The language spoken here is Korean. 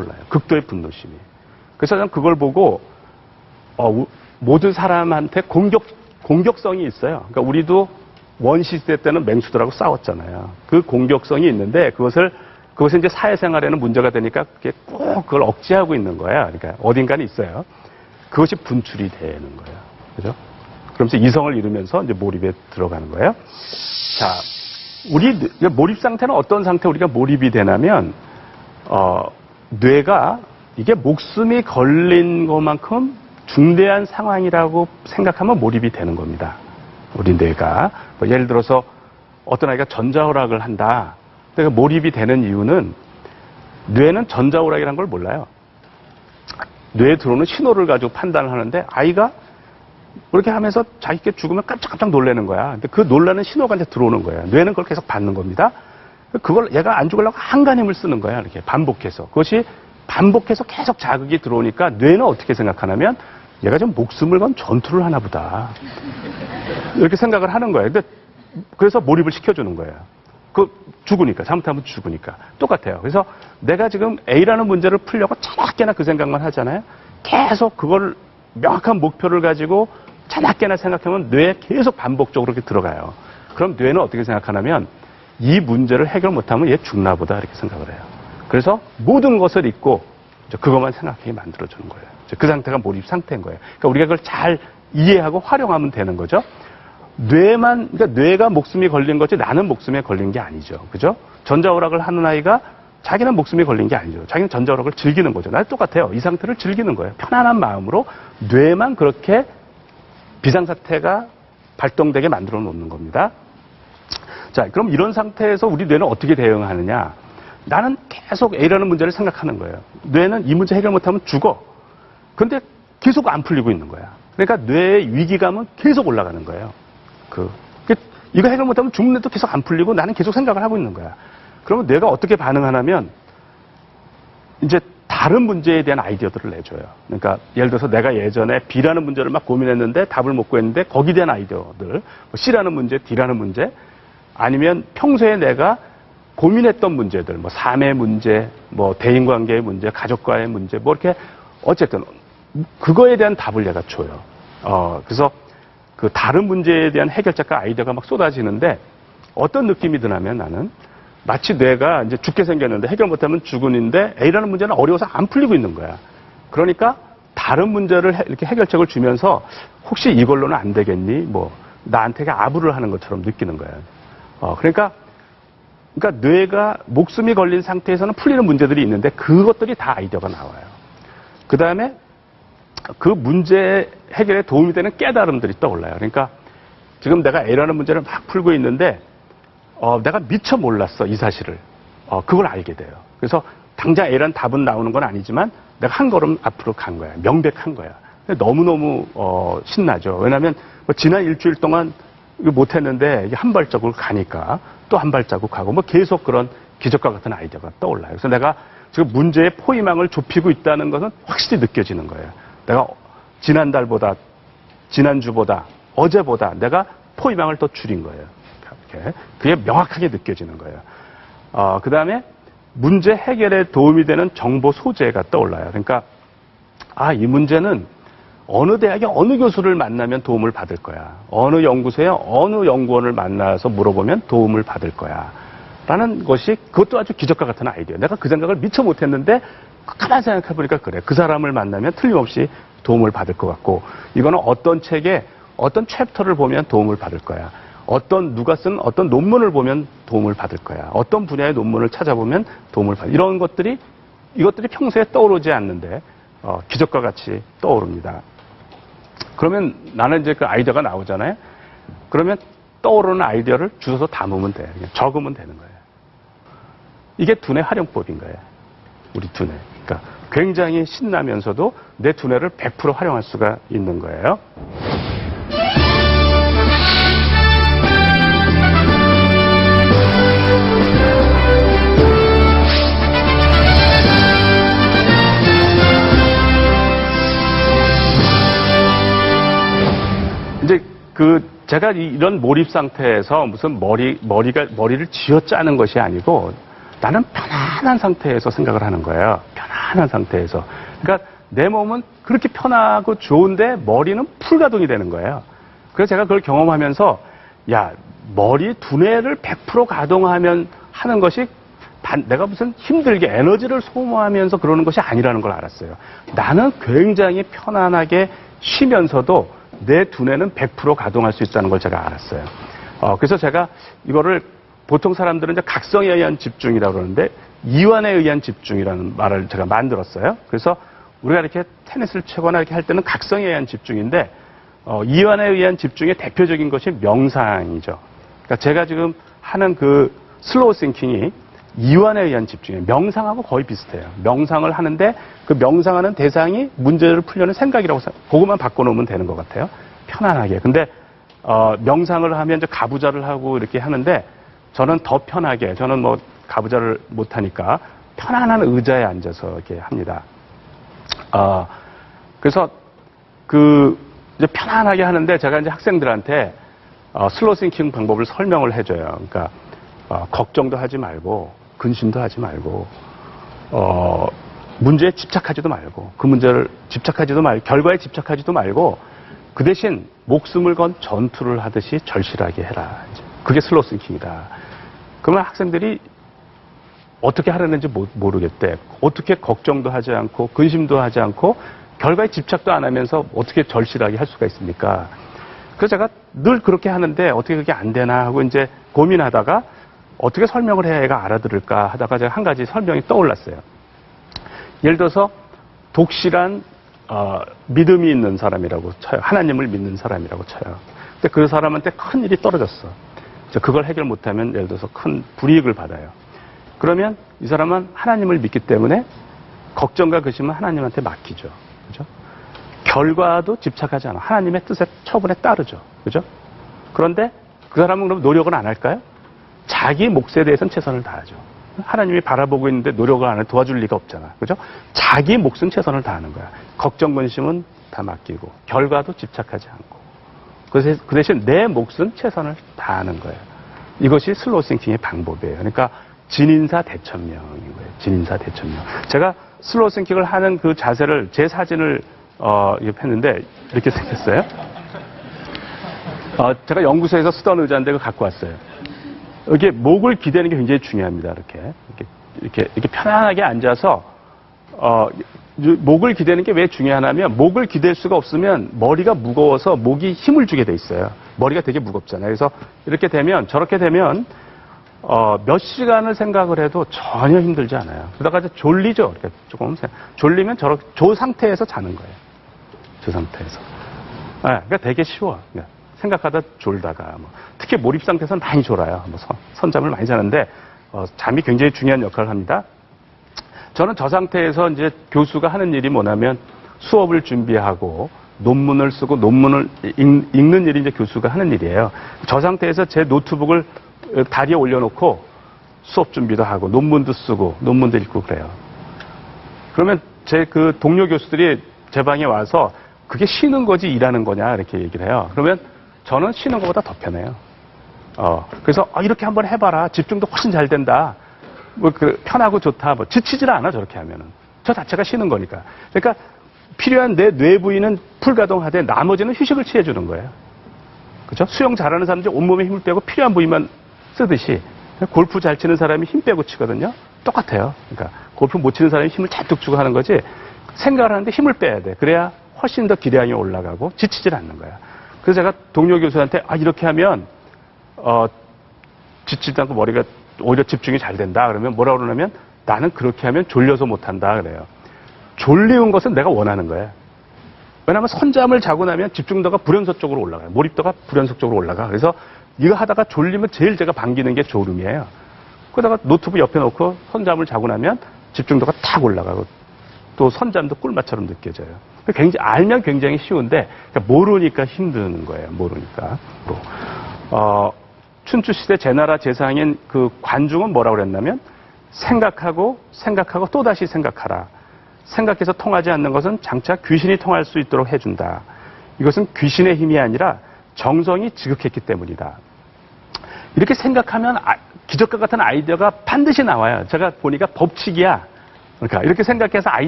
떠올라요. 극도의 분노심이. 그래서 저는 그걸 보고 모든 사람한테 공격성이 있어요. 그러니까 우리도 원시시대 때는 맹수들하고 싸웠잖아요. 그 공격성이 있는데 그것을 이제 사회생활에는 문제가 되니까 그걸 억제하고 있는 거야. 그러니까 어딘가는 있어요. 그것이 분출이 되는 거예요. 그죠? 그러면서 이성을 잃으면서 이제 몰입에 들어가는 거예요. 자, 몰입 상태는 어떤 상태 우리가 몰입이 되냐면, 뇌가 이게 목숨이 걸린 것만큼 중대한 상황이라고 생각하면 몰입이 되는 겁니다. 우리 뇌가. 예를 들어서 어떤 아이가 전자오락을 한다. 그러니까 몰입이 되는 이유는 뇌는 전자오락이라는 걸 몰라요. 뇌에 들어오는 신호를 가지고 판단을 하는데 아이가 그렇게 하면서 자기께 죽으면 깜짝깜짝 놀라는 거야. 근데 그 놀라는 신호가 이제 들어오는 거예요. 뇌는 그걸 계속 받는 겁니다. 그걸 얘가 안 죽으려고 한간 힘을 쓰는 거야. 이렇게 반복해서. 그것이 반복해서 계속 자극이 들어오니까 뇌는 어떻게 생각하냐면 얘가 좀 목숨을 건 전투를 하나 보다. 이렇게 생각을 하는 거예요. 그래서 몰입을 시켜주는 거예요. 죽으니까. 잘못하면 죽으니까. 똑같아요. 그래서 내가 지금 A라는 문제를 풀려고 차갑게나 그 생각만 하잖아요. 계속 그걸 명확한 목표를 가지고 차갑게나 생각하면 뇌에 계속 반복적으로 이렇게 들어가요. 그럼 뇌는 어떻게 생각하냐면 이 문제를 해결 못하면 얘 죽나 보다 이렇게 생각을 해요. 그래서 모든 것을 잊고 그것만 생각하게 만들어주는 거예요. 그 상태가 몰입 상태인 거예요. 그러니까 우리가 그걸 잘 이해하고 활용하면 되는 거죠. 그러니까 뇌가 목숨이 걸린 거지 나는 목숨에 걸린 게 아니죠. 그죠? 전자오락을 하는 아이가 자기는 목숨이 걸린 게 아니죠. 자기는 전자오락을 즐기는 거죠. 나도 똑같아요. 이 상태를 즐기는 거예요. 편안한 마음으로 뇌만 그렇게 비상사태가 발동되게 만들어 놓는 겁니다. 자, 그럼 이런 상태에서 우리 뇌는 어떻게 대응하느냐? 나는 계속 A라는 문제를 생각하는 거예요. 뇌는 이 문제 해결 못하면 죽어. 근데 계속 안 풀리고 있는 거야. 그러니까 뇌의 위기감은 계속 올라가는 거예요. 이거 해결 못하면 죽는데도 계속 안 풀리고 나는 계속 생각을 하고 있는 거야. 그러면 뇌가 어떻게 반응하냐면 이제 다른 문제에 대한 아이디어들을 내줘요. 그러니까 예를 들어서 내가 예전에 B라는 문제를 막 고민했는데 답을 못 구했는데 거기에 대한 아이디어들, C라는 문제, D라는 문제, 아니면 평소에 내가 고민했던 문제들, 삶의 문제, 대인관계의 문제, 가족과의 문제, 이렇게 어쨌든 그거에 대한 답을 내가 줘요. 그래서 그 다른 문제에 대한 해결책과 아이디어가 막 쏟아지는데 어떤 느낌이 드냐면 나는 마치 뇌가 이제 죽게 생겼는데 해결 못하면 죽은인데 A라는 문제는 어려워서 안 풀리고 있는 거야. 그러니까 다른 문제를 이렇게 해결책을 주면서 혹시 이걸로는 안 되겠니? 나한테 아부를 하는 것처럼 느끼는 거야. 그러니까 뇌가 목숨이 걸린 상태에서는 풀리는 문제들이 있는데 그것들이 다 아이디어가 나와요. 그 다음에 그 문제 해결에 도움이 되는 깨달음들이 떠올라요. 그러니까 지금 내가 A라는 문제를 막 풀고 있는데 내가 미처 몰랐어, 이 사실을. 그걸 알게 돼요. 그래서 당장 A라는 답은 나오는 건 아니지만 내가 한 걸음 앞으로 간 거야. 명백한 거야. 너무너무 신나죠. 왜냐하면 지난 일주일 동안 이거 못했는데 이게 한 발자국을 가니까 또 한 발자국 가고 계속 그런 기적과 같은 아이디어가 떠올라요. 그래서 내가 지금 문제의 포위망을 좁히고 있다는 것은 확실히 느껴지는 거예요. 내가 지난달보다, 지난주보다, 어제보다 내가 포위망을 더 줄인 거예요. 이렇게. 그게 명확하게 느껴지는 거예요. 그 다음에 문제 해결에 도움이 되는 정보 소재가 떠올라요. 그러니까, 이 문제는 어느 대학의 어느 교수를 만나면 도움을 받을 거야. 어느 연구소에 어느 연구원을 만나서 물어보면 도움을 받을 거야. 라는 것이 그것도 아주 기적과 같은 아이디어. 내가 그 생각을 미처 못했는데 가만히 생각해보니까 그래. 그 사람을 만나면 틀림없이 도움을 받을 것 같고 이거는 어떤 책에 어떤 챕터를 보면 도움을 받을 거야. 누가 쓴 어떤 논문을 보면 도움을 받을 거야. 어떤 분야의 논문을 찾아보면 도움을 받을 거야. 이것들이 평소에 떠오르지 않는데 기적과 같이 떠오릅니다. 그러면 나는 이제 그 아이디어가 나오잖아요. 그러면 떠오르는 아이디어를 주워서 담으면 돼. 그냥 적으면 되는 거예요. 이게 두뇌 활용법인 거예요. 우리 두뇌. 그러니까 굉장히 신나면서도 내 두뇌를 100% 활용할 수가 있는 거예요. 이제 제가 이런 몰입 상태에서 무슨 머리를 쥐어짜는 것이 아니고 나는 편안한 상태에서 생각을 하는 거예요. 편안한 상태에서. 그러니까 내 몸은 그렇게 편하고 좋은데 머리는 풀가동이 되는 거예요. 그래서 제가 그걸 경험하면서 야, 머리 두뇌를 100% 가동하면 하는 것이 내가 무슨 힘들게 에너지를 소모하면서 그러는 것이 아니라는 걸 알았어요. 나는 굉장히 편안하게 쉬면서도 내 두뇌는 100% 가동할 수 있다는 걸 제가 알았어요. 그래서 제가 이거를 보통 사람들은 이제 각성에 의한 집중이라고 그러는데 이완에 의한 집중이라는 말을 제가 만들었어요. 그래서 우리가 이렇게 테니스를 치거나 이렇게 할 때는 각성에 의한 집중인데 이완에 의한 집중의 대표적인 것이 명상이죠. 그러니까 제가 지금 하는 그 슬로우 싱킹이 이완에 의한 집중이에요. 명상하고 거의 비슷해요. 명상을 하는데 그 명상하는 대상이 문제를 풀려는 생각이라고 그것만 바꿔놓으면 되는 것 같아요. 편안하게. 근데 명상을 하면 이제 가부좌를 하고 이렇게 하는데 저는 더 편하게, 저는 뭐 가부좌를 못하니까 편안한 의자에 앉아서 이렇게 합니다. 그래서 이제 편안하게 하는데 제가 이제 학생들한테 슬로우 싱킹 방법을 설명을 해줘요. 그러니까 걱정도 하지 말고 근심도 하지 말고 문제에 집착하지도 말고 그 문제를 집착하지도 말고 결과에 집착하지도 말고 그 대신 목숨을 건 전투를 하듯이 절실하게 해라. 그게 슬로우 싱킹이다. 그러면 학생들이 어떻게 하려는지 모르겠대. 어떻게 걱정도 하지 않고 근심도 하지 않고 결과에 집착도 안 하면서 어떻게 절실하게 할 수가 있습니까? 그래서 제가 늘 그렇게 하는데 어떻게 그게 안 되나 하고 이제 고민하다가 어떻게 설명을 해야 애가 알아들을까 하다가 제가 한 가지 설명이 떠올랐어요. 예를 들어서 독실한 믿음이 있는 사람이라고 쳐요. 하나님을 믿는 사람이라고 쳐요. 근데 그 사람한테 큰 일이 떨어졌어. 그걸 해결 못하면 예를 들어서 큰 불이익을 받아요. 그러면 이 사람은 하나님을 믿기 때문에 걱정과 근심은 하나님한테 맡기죠. 그죠? 결과도 집착하지 않아. 하나님의 뜻에 처분에 따르죠. 그죠? 그런데 그 사람은 그럼 노력은 안 할까요? 자기 몫에 대해서는 최선을 다하죠. 하나님이 바라보고 있는데 노력을 안 해 도와줄 리가 없잖아. 그죠? 자기 몫은 최선을 다하는 거야. 걱정, 근심은 다 맡기고 결과도 집착하지 않고. 그 대신 내 몫은 최선을 다하는 거예요. 이것이 슬로우 싱킹의 방법이에요. 그러니까 진인사 대천명인 거예요. 진인사 대천명. 제가 슬로우 싱킹을 하는 그 자세를 제 사진을 했는데 이렇게 생겼어요. 제가 연구소에서 쓰던 의자인데 그걸 갖고 왔어요. 여기 목을 기대는 게 굉장히 중요합니다. 이렇게 편안하게 앉아서 목을 기대는 게 왜 중요하냐면 목을 기댈 수가 없으면 머리가 무거워서 목이 힘을 주게 돼 있어요. 머리가 되게 무겁잖아요. 그래서 이렇게 되면 저렇게 되면 몇 시간을 생각을 해도 전혀 힘들지 않아요. 그러다가 이제 졸리죠. 이렇게 조금 졸리면 저 상태에서 자는 거예요. 저 상태에서. 그러니까 되게 쉬워. 생각하다 졸다가 특히 몰입 상태에서는 많이 졸아요. 선잠을 많이 자는데 잠이 굉장히 중요한 역할을 합니다. 저는 저 상태에서 이제 교수가 하는 일이 뭐냐면 수업을 준비하고 논문을 쓰고 논문을 읽는 일이 이제 교수가 하는 일이에요. 저 상태에서 제 노트북을 다리에 올려놓고 수업 준비도 하고 논문도 쓰고 논문도 읽고 그래요. 그러면 제 그 동료 교수들이 제 방에 와서 그게 쉬는 거지 일하는 거냐 이렇게 얘기를 해요. 그러면 저는 쉬는 것보다 더 편해요. 그래서 이렇게 한번 해봐라. 집중도 훨씬 잘 된다. 편하고 좋다. 지치질 않아 저렇게 하면은. 저 자체가 쉬는 거니까. 그러니까 필요한 내 뇌 부위는 풀가동하되 나머지는 휴식을 취해주는 거예요. 그죠? 수영 잘하는 사람들이 온몸에 힘을 빼고 필요한 부위만 쓰듯이 골프 잘 치는 사람이 힘 빼고 치거든요. 똑같아요. 그러니까 골프 못 치는 사람이 힘을 잔뜩 주고 하는 거지 생각을 하는데 힘을 빼야 돼. 그래야 훨씬 더 기량이 올라가고 지치질 않는 거야. 그래서 제가 동료 교수한테 이렇게 하면 지치지 않고 머리가 오히려 집중이 잘 된다. 그러면 뭐라고 그러냐면 나는 그렇게 하면 졸려서 못한다 그래요. 졸리운 것은 내가 원하는 거예요. 왜냐하면 선잠을 자고 나면 집중도가 불연속 쪽으로 올라가요. 몰입도가 불연속 쪽으로 올라가. 그래서 이거 하다가 졸리면 제일 제가 반기는 게 졸음이에요. 그러다가 노트북 옆에 놓고 선잠을 자고 나면 집중도가 탁 올라가고 또 선잠도 꿀맛처럼 느껴져요. 알면 굉장히 쉬운데 모르니까 힘드는 거예요. 모르니까. 춘추시대 제나라 제상인 그 관중은 뭐라고 그랬냐면 생각하고 또다시 생각하라. 생각해서 통하지 않는 것은 장차 귀신이 통할 수 있도록 해준다. 이것은 귀신의 힘이 아니라 정성이 지극했기 때문이다. 이렇게 생각하면 기적과 같은 아이디어가 반드시 나와요. 제가 보니까 법칙이야. 그러니까 이렇게 생각해서